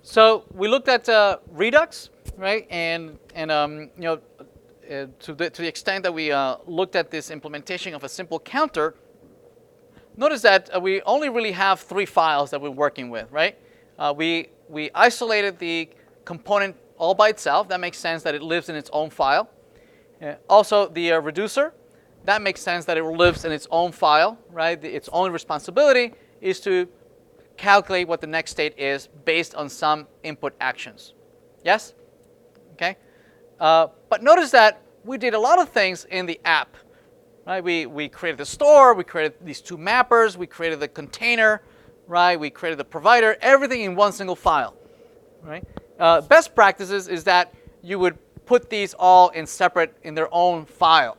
So we looked at Redux, right? To the extent that we looked at this implementation of a simple counter, notice that we only really have 3 files that we're working with, right? We isolated the component all by itself. That makes sense that it lives in its own file. Also, the reducer, that makes sense that it lives in its own file, right? Its only responsibility is to calculate what the next state is based on some input actions. Yes? Okay. But notice that we did a lot of things in the app. Right? We created the store, we created these 2 mappers, we created the container, right? We created the provider, everything in one single file. Right? Best practices is that you would put these all in their own file.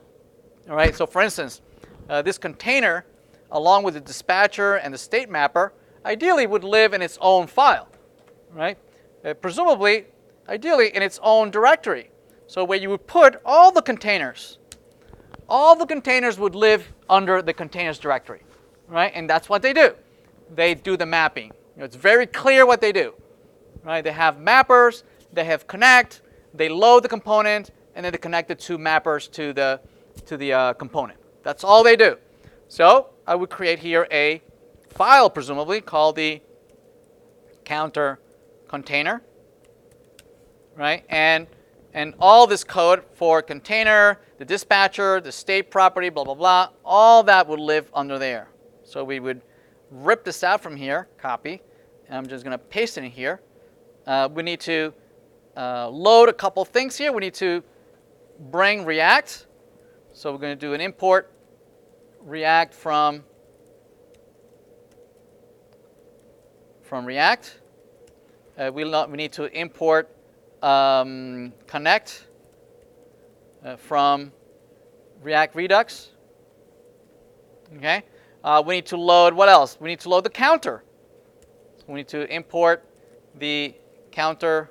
All right. So for instance, this container, along with the dispatcher and the state mapper, ideally would live in its own file, right? Presumably, ideally in its own directory. So where you would put all the containers would live under the containers directory, right? And that's what they do. They do the mapping. It's very clear what they do, right? They have mappers, they have connect, they load the component, and then they connect the 2 mappers to the component. That's all they do. So I would create here a file, presumably, called the counter container, right? And all this code for container, the dispatcher, the state property, blah, blah, blah, all that would live under there. So we would rip this out from here, copy, and I'm just going to paste it in here. We need to load a couple things here. We need to bring React. So we're going to do an import React from React. We need to import connect from React Redux. Okay. We need to load, what else? We need to load the counter. So we need to import the counter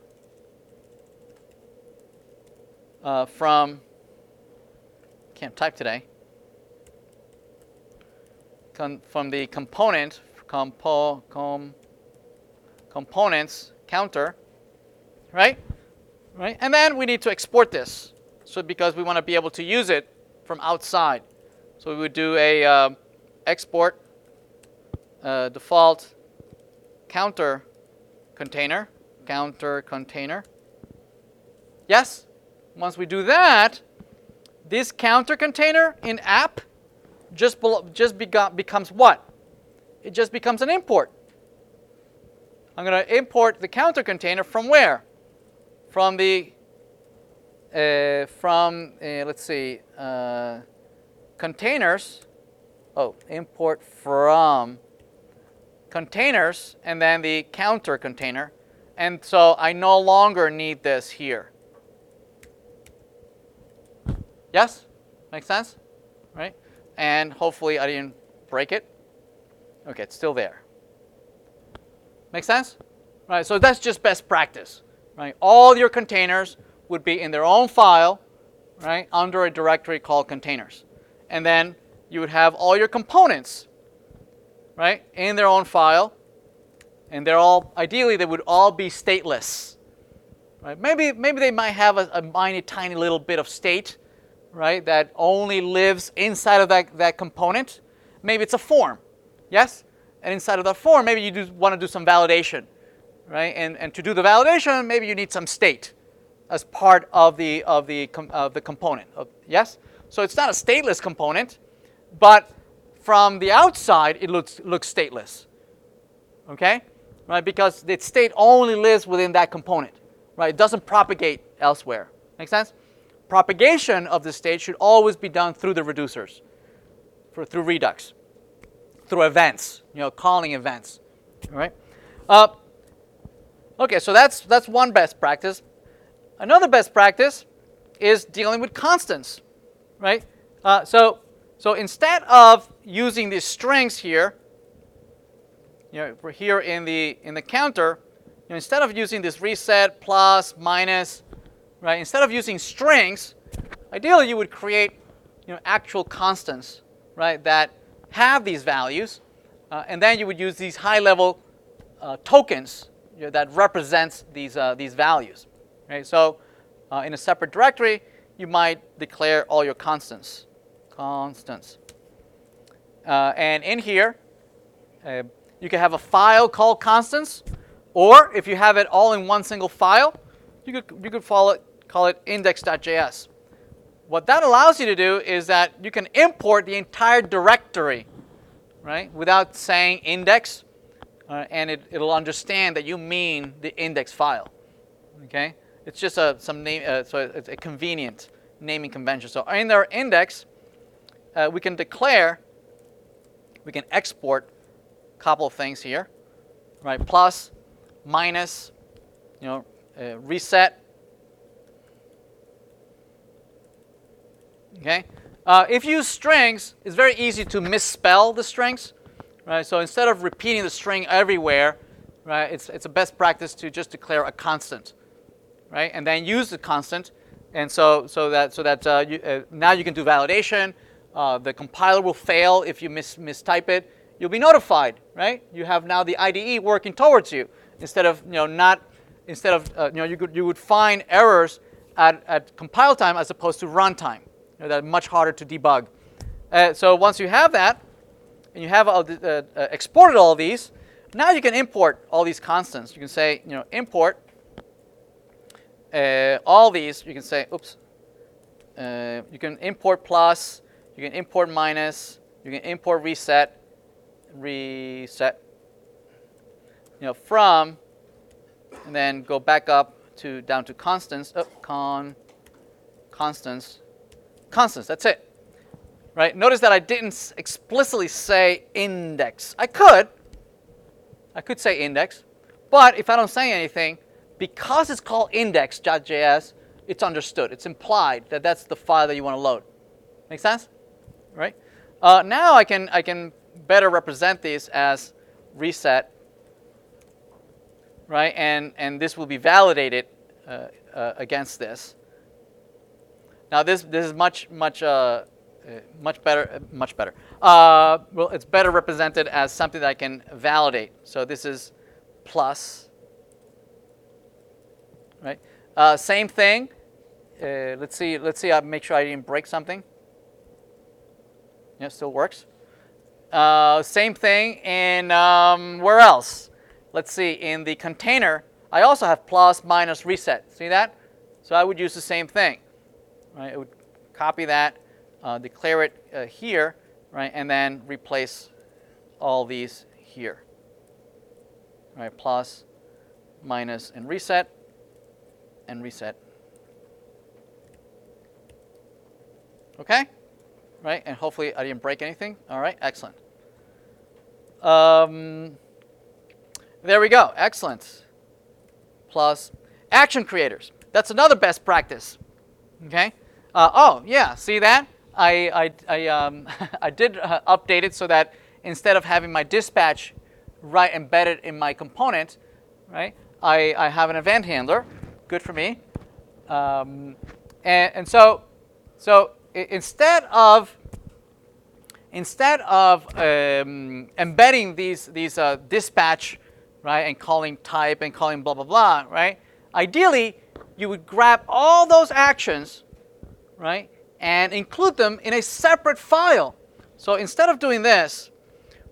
from, can't type today, from the component, components counter, right? Right? And then we need to export this, so because we want to be able to use it from outside. So we would do a export default counter container. Yes? Once we do that, this counter container in app becomes what? It just becomes an import. I'm going to import the counter container from where? From the, let's see, containers. Oh, import from containers and then the counter container. And so I no longer need this here. Yes? Makes sense? Right? And hopefully I didn't break it. Okay, it's still there. Make sense? Right, so that's just best practice. Right? All your containers would be in their own file, right, under a directory called containers. And then you would have all your components, right, in their own file. And they're all, ideally, they would all be stateless. Right? Maybe they might have a tiny little bit of state, right, that only lives inside of that component. Maybe it's a form, yes? And inside of that form, maybe you want to do some validation, right? And to do the validation, maybe you need some state as part of the component. Yes? So it's not a stateless component, but from the outside, it looks stateless. Okay? Right? Because its state only lives within that component. Right? It doesn't propagate elsewhere. Make sense? Propagation of the state should always be done through the reducers, through Redux, through events, calling events. All right? Okay, so that's one best practice. Another best practice is dealing with constants, right? So instead of using these strings here, we're here in the counter, instead of using this reset, plus, minus, right? Instead of using strings, ideally you would create actual constants, right, that have these values, and then you would use these high-level tokens that represents these values. Right? So in a separate directory, you might declare all your constants. And in here, you can have a file called constants, or if you have it all in one single file, you could call it index.js. What that allows you to do is that you can import the entire directory, right, without saying index, and it'll understand that you mean the index file. Okay, it's just some name, so it's a convenient naming convention. So in our index, we can export a couple of things here, right? Plus, minus, reset. Okay. If you use strings, it's very easy to misspell the strings, right? So instead of repeating the string everywhere, right, it's a best practice to just declare a constant, right, and then use the constant, and so that now you can do validation. The compiler will fail if you mistype it. You'll be notified, right? You have now the IDE working towards you instead of you would find errors at compile time as opposed to runtime. That are much harder to debug. So once you have that, and you have exported all of these, now you can import all these constants. You can say, import all these. You can say, oops. You can import plus. You can import minus. You can import reset. From, and then go back up down to constants. Constants, that's it. Right? Notice that I didn't explicitly say index. I could say index, but if I don't say anything, because it's called index.js, it's understood. It's implied that that's the file that you want to load. Make sense? Right? Now I can better represent these as reset, right? And this will be validated against this. Now this is much better. Well, it's better represented as something that I can validate. So this is plus, right? Same thing. Let's see. I make sure I didn't break something. Yeah, still works. Same thing in where else? Let's see. In the container, I also have plus, minus, reset. See that? So I would use the same thing. Right, it would copy that, declare it here, right, and then replace all these here. Right, plus, minus, and reset. Okay, right, and hopefully I didn't break anything. All right, excellent. There we go, excellent. Plus, action creators. That's another best practice. Okay. Oh yeah, see that? I did update it so that instead of having my dispatch right embedded in my component, right, I have an event handler. Good for me. And so instead of embedding these dispatch, right, and calling type and calling blah blah blah, right, ideally you would grab all those actions, right, and include them in a separate file. So instead of doing this,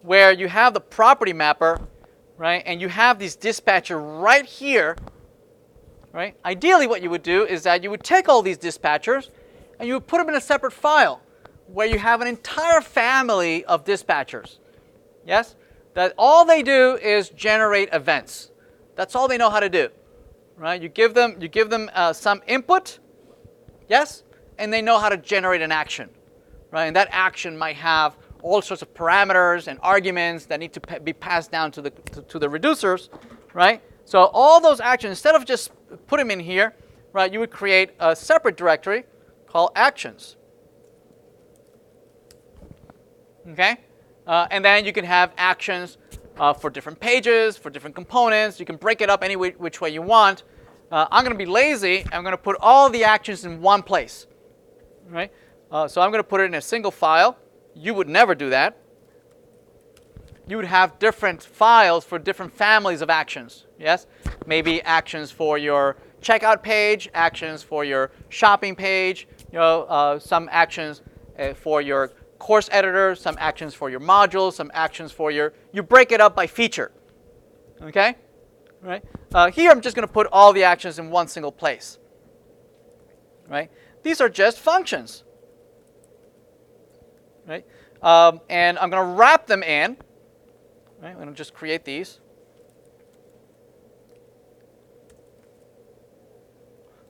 where you have the property mapper, right, and you have these dispatcher right here, right, ideally what you would do is that you would take all these dispatchers and you would put them in a separate file where you have an entire family of dispatchers. Yes? That all they do is generate events. That's all they know how to do. Right? You give them some input, yes, and they know how to generate an action, right? And that action might have all sorts of parameters and arguments that need to be passed down to the reducers, right? So all those actions, instead of just put them in here, right, you would create a separate directory called actions. Okay, and then you can have actions for different pages, for different components. You can break it up any which way you want. I'm going to be lazy. I'm going to put all the actions in one place. Right? So I'm going to put it in a single file. You would never do that. you would have different files for different families of actions. Yes, maybe actions for your checkout page, actions for your shopping page. Some actions for your course editor, some actions for your modules, some actions for your. You break it up by feature. Okay, right? Here I'm just going to put all the actions in one single place. Right? These are just functions. Right? And I'm going to wrap them in. Right? I'm going to just create these.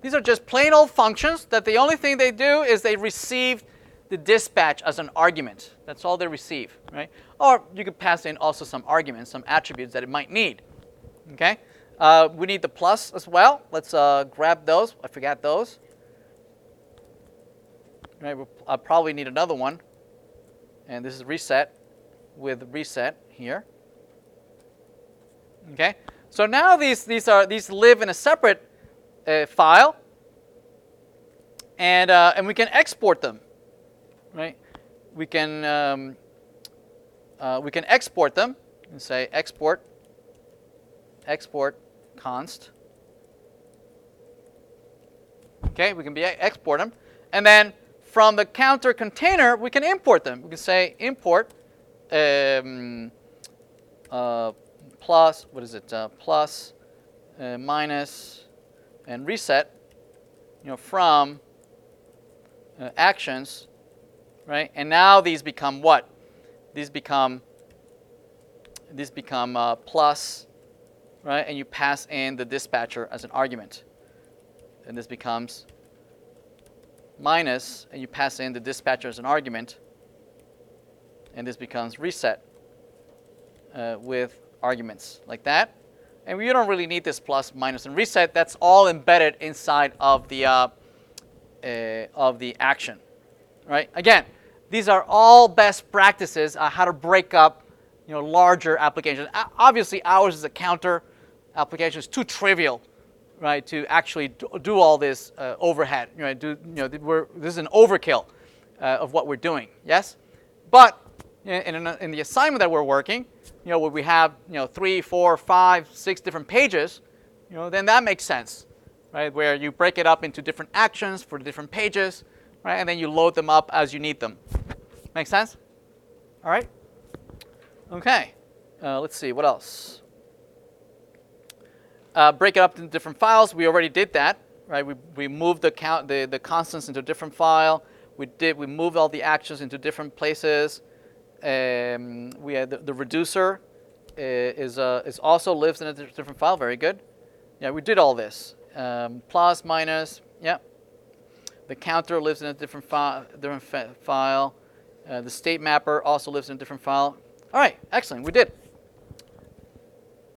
These are just plain old functions that the only thing they do is they receive the dispatch as an argument. That's all they receive, right? Or you could pass in also some arguments, some attributes that it might need. Okay? We need the plus as well. Let's grab those. I forgot those. Right? I'll probably need another one. And this is reset with reset here. Okay? So now these live in a separate file, and we can export them, right? We can export them and say export const. Okay, we can export them, and then from the counter container we can import them. We can say import plus plus minus and reset, from actions, right? And now these become what? These become plus, right? And you pass in the dispatcher as an argument, and this becomes minus, and you pass in the dispatcher as an argument, and this becomes reset with arguments like that. And we don't really need this plus, minus, and reset. That's all embedded inside of the action, right? Again, these are all best practices on how to break up, larger applications. Obviously, ours is a counter application. It's too trivial, right, to actually do all this overhead. Right? This is an overkill of what we're doing. Yes, but in the assignment that we're working, where we have 3, 4, 5, 6 different pages, then that makes sense, right? Where you break it up into different actions for different pages, right? And then you load them up as you need them. Make sense? All right. Okay. Let's see what else. Break it up into different files. We already did that, right? We moved the constants into a different file. We moved all the actions into different places. We had the reducer is also lives in a different file. Very good. Yeah, we did all this. Plus, minus. Yeah. The counter lives in a different file. The state mapper also lives in a different file. All right, excellent. We did.